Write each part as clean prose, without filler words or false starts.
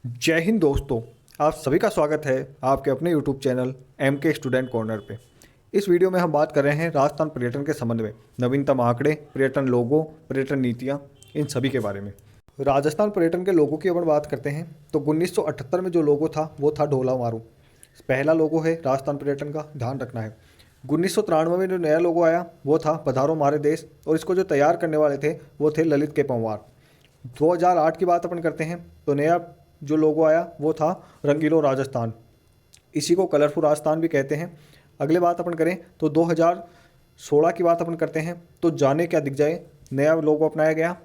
जय हिंद दोस्तों, आप सभी का स्वागत है आपके अपने YouTube channel MK student corner पे। इस वीडियो में हम बात कर रहे हैं राजस्थान पर्यटन के संबंध में नवीनतम आंकड़े, पर्यटन लोगों, पर्यटन नीतियाँ, इन सभी के बारे में। राजस्थान पर्यटन के लोगों की अपन बात करते हैं तो 1978 में जो लोगो था वो था ढोला मारू। पहला लोगो है राजस्थान पर्यटन का, ध्यान रखना है। 1993 में जो नया लोगो आया वो था पधारो हमारे देश, और इसको जो तैयार करने वाले थे वो थे ललित के पंवार। 2008 की बात अपन करते हैं तो नया जो लोगो आया वो था रंगीलो राजस्थान, इसी को कलरफुल राजस्थान भी कहते हैं। अगले बात अपन करें तो 2016 की बात अपन करते हैं तो जाने क्या दिख जाए, नया लोगो अपनाया गया।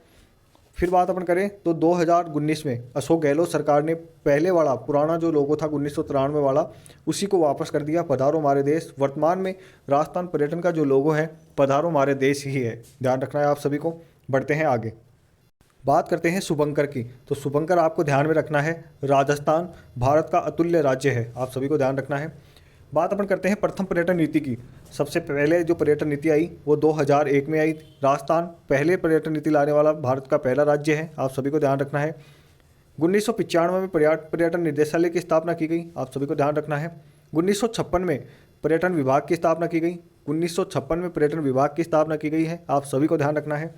फिर बात अपन करें तो 2019 में अशोक गहलोत सरकार ने पहले वाला पुराना जो लोगो था 1993 वाला, उसी को वापस कर दिया, पधारो हमारे देश। वर्तमान में राजस्थान पर्यटन का जो लोगो है पधारो हमारे देश ही है, ध्यान रखना है आप सभी को। बढ़ते हैं आगे, बात करते हैं शुभंकर की। तो शुभंकर आपको ध्यान में रखना है, राजस्थान भारत का अतुल्य राज्य है, आप सभी को ध्यान रखना है। बात अपन करते हैं प्रथम पर्यटन नीति की। सबसे पहले जो पर्यटन नीति आई वो 2001 में आई। राजस्थान पहले पर्यटन नीति लाने वाला भारत का पहला राज्य है, आप सभी को ध्यान रखना है। 1995 में पर्यटन निर्देशालय की स्थापना की गई, आप सभी को ध्यान रखना है। 1956 में पर्यटन विभाग की स्थापना की गई, 1956 में पर्यटन विभाग की स्थापना की गई है, आप सभी को ध्यान रखना है।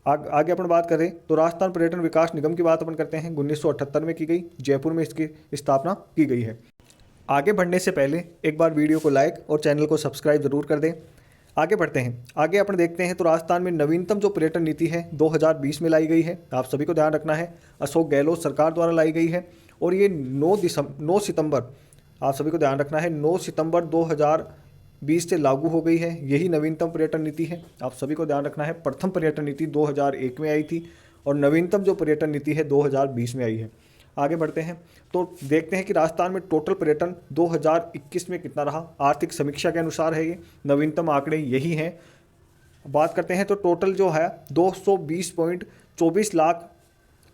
आगे अपन बात करें तो राजस्थान पर्यटन विकास निगम की बात अपन करते हैं, 1978 में की गई, जयपुर में इसकी स्थापना की गई है। आगे बढ़ने से पहले एक बार वीडियो को लाइक और चैनल को सब्सक्राइब जरूर कर दें। आगे बढ़ते हैं, आगे अपन देखते हैं तो राजस्थान में नवीनतम जो पर्यटन नीति है 2020 में लाई गई है, आप सभी को ध्यान रखना है। अशोक गहलोत सरकार द्वारा लाई गई है और ये 9 सितंबर, आप सभी को ध्यान रखना है, 9 सितंबर 2020 से लागू हो गई है। यही नवीनतम पर्यटन नीति है, आप सभी को ध्यान रखना है। प्रथम पर्यटन नीति 2001 में आई थी और नवीनतम जो पर्यटन नीति है 2020 में आई है। आगे बढ़ते हैं तो देखते हैं कि राजस्थान में टोटल पर्यटन 2021 में कितना रहा। आर्थिक समीक्षा के अनुसार है ये, नवीनतम आंकड़े यही हैं। बात करते हैं तो टोटल जो है 220.24 लाख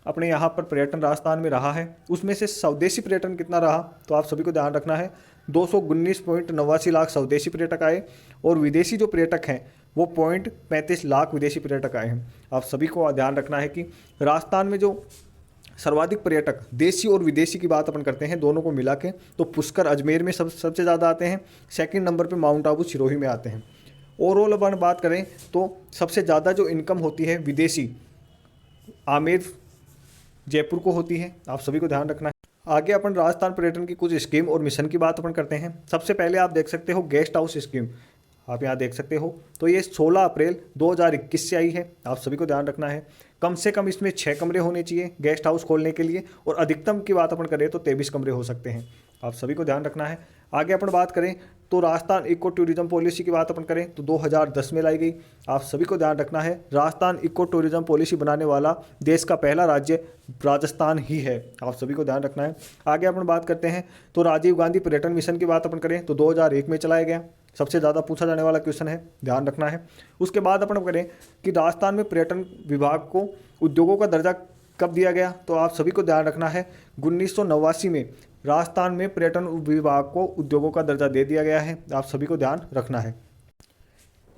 अपने यहाँ पर पर्यटन राजस्थान में रहा है। उसमें से स्वदेशी पर्यटन कितना रहा तो आप सभी को ध्यान रखना है, 219.89 लाख स्वदेशी पर्यटक आए और विदेशी जो पर्यटक हैं वो 0.35 लाख विदेशी पर्यटक आए हैं। आप सभी को ध्यान रखना है कि राजस्थान में जो सर्वाधिक पर्यटक देशी और विदेशी की बात अपन करते हैं दोनों को मिला के तो पुष्कर अजमेर में सबसे ज़्यादा आते हैं, सेकंड नंबर पे माउंट आबू सिरोही में आते हैं। ओवरऑल अपन बात करें तो सबसे ज़्यादा जो इनकम होती है विदेशी आमेर जयपुर को होती है, आप सभी को ध्यान रखना है। आगे अपन राजस्थान पर्यटन की कुछ स्कीम और मिशन की बात अपन करते हैं। सबसे पहले आप देख सकते हो गेस्ट हाउस स्कीम, आप यहाँ देख सकते हो तो ये 16 अप्रैल 2021 से आई है, आप सभी को ध्यान रखना है। कम से कम इसमें 6 कमरे होने चाहिए गेस्ट हाउस खोलने के लिए, और अधिकतम की बात अपन करें तो 23 कमरे हो सकते हैं, आप सभी को ध्यान रखना है। आगे अपन बात करें तो राजस्थान इको टूरिज्म पॉलिसी की बात अपन करें तो 2010 में लाई गई, आप सभी को ध्यान रखना है। राजस्थान इको टूरिज्म पॉलिसी बनाने वाला देश का पहला राज्य राजस्थान ही है, आप सभी को ध्यान रखना है। आगे अपन बात करते हैं तो राजीव गांधी पर्यटन मिशन की बात अपन करें तो 2001 में चलाया गया, सबसे ज़्यादा पूछा जाने वाला क्वेश्चन है, ध्यान रखना है। उसके बाद अपन करें कि राजस्थान में पर्यटन विभाग को उद्योगों का दर्जा कब दिया गया तो आप सभी को ध्यान रखना है, 1989 में राजस्थान में पर्यटन विभाग को उद्योगों का दर्जा दे दिया गया है, आप सभी को ध्यान रखना है।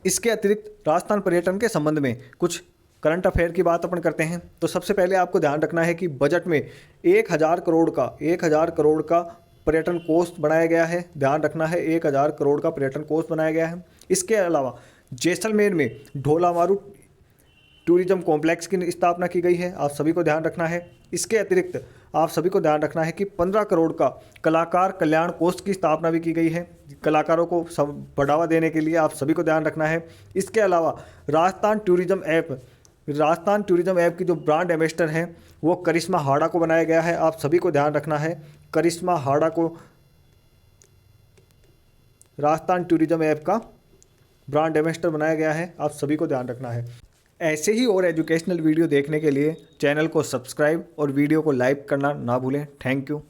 इसके अतिरिक्त राजस्थान पर्यटन के संबंध में कुछ करंट अफेयर की बात अपन करते हैं तो सबसे पहले आपको ध्यान रखना है कि बजट में 1000 करोड़ का पर्यटन कोष बनाया गया है, ध्यान रखना है, 1000 करोड़ का पर्यटन कोष बनाया गया है। इसके अलावा जैसलमेर में ढोला मारू टूरिज्म कॉम्प्लेक्स की स्थापना की गई है, आप सभी को ध्यान रखना है। इसके अतिरिक्त आप सभी को ध्यान रखना है कि 15 करोड़ का कलाकार कल्याण कोष की स्थापना भी की गई है, कलाकारों को सब बढ़ावा देने के लिए, आप सभी को ध्यान रखना है। इसके अलावा राजस्थान टूरिज्म ऐप की जो ब्रांड एम्बेसडर हैं वो करिश्मा हाड़ा को बनाया गया है, आप सभी को ध्यान रखना है। करिश्मा हाड़ा को राजस्थान टूरिज्म ऐप का ब्रांड एम्बेसडर बनाया गया है, आप सभी को ध्यान रखना है। ऐसे ही और एजुकेशनल वीडियो देखने के लिए चैनल को सब्सक्राइब और वीडियो को लाइक करना ना भूलें। Thank you.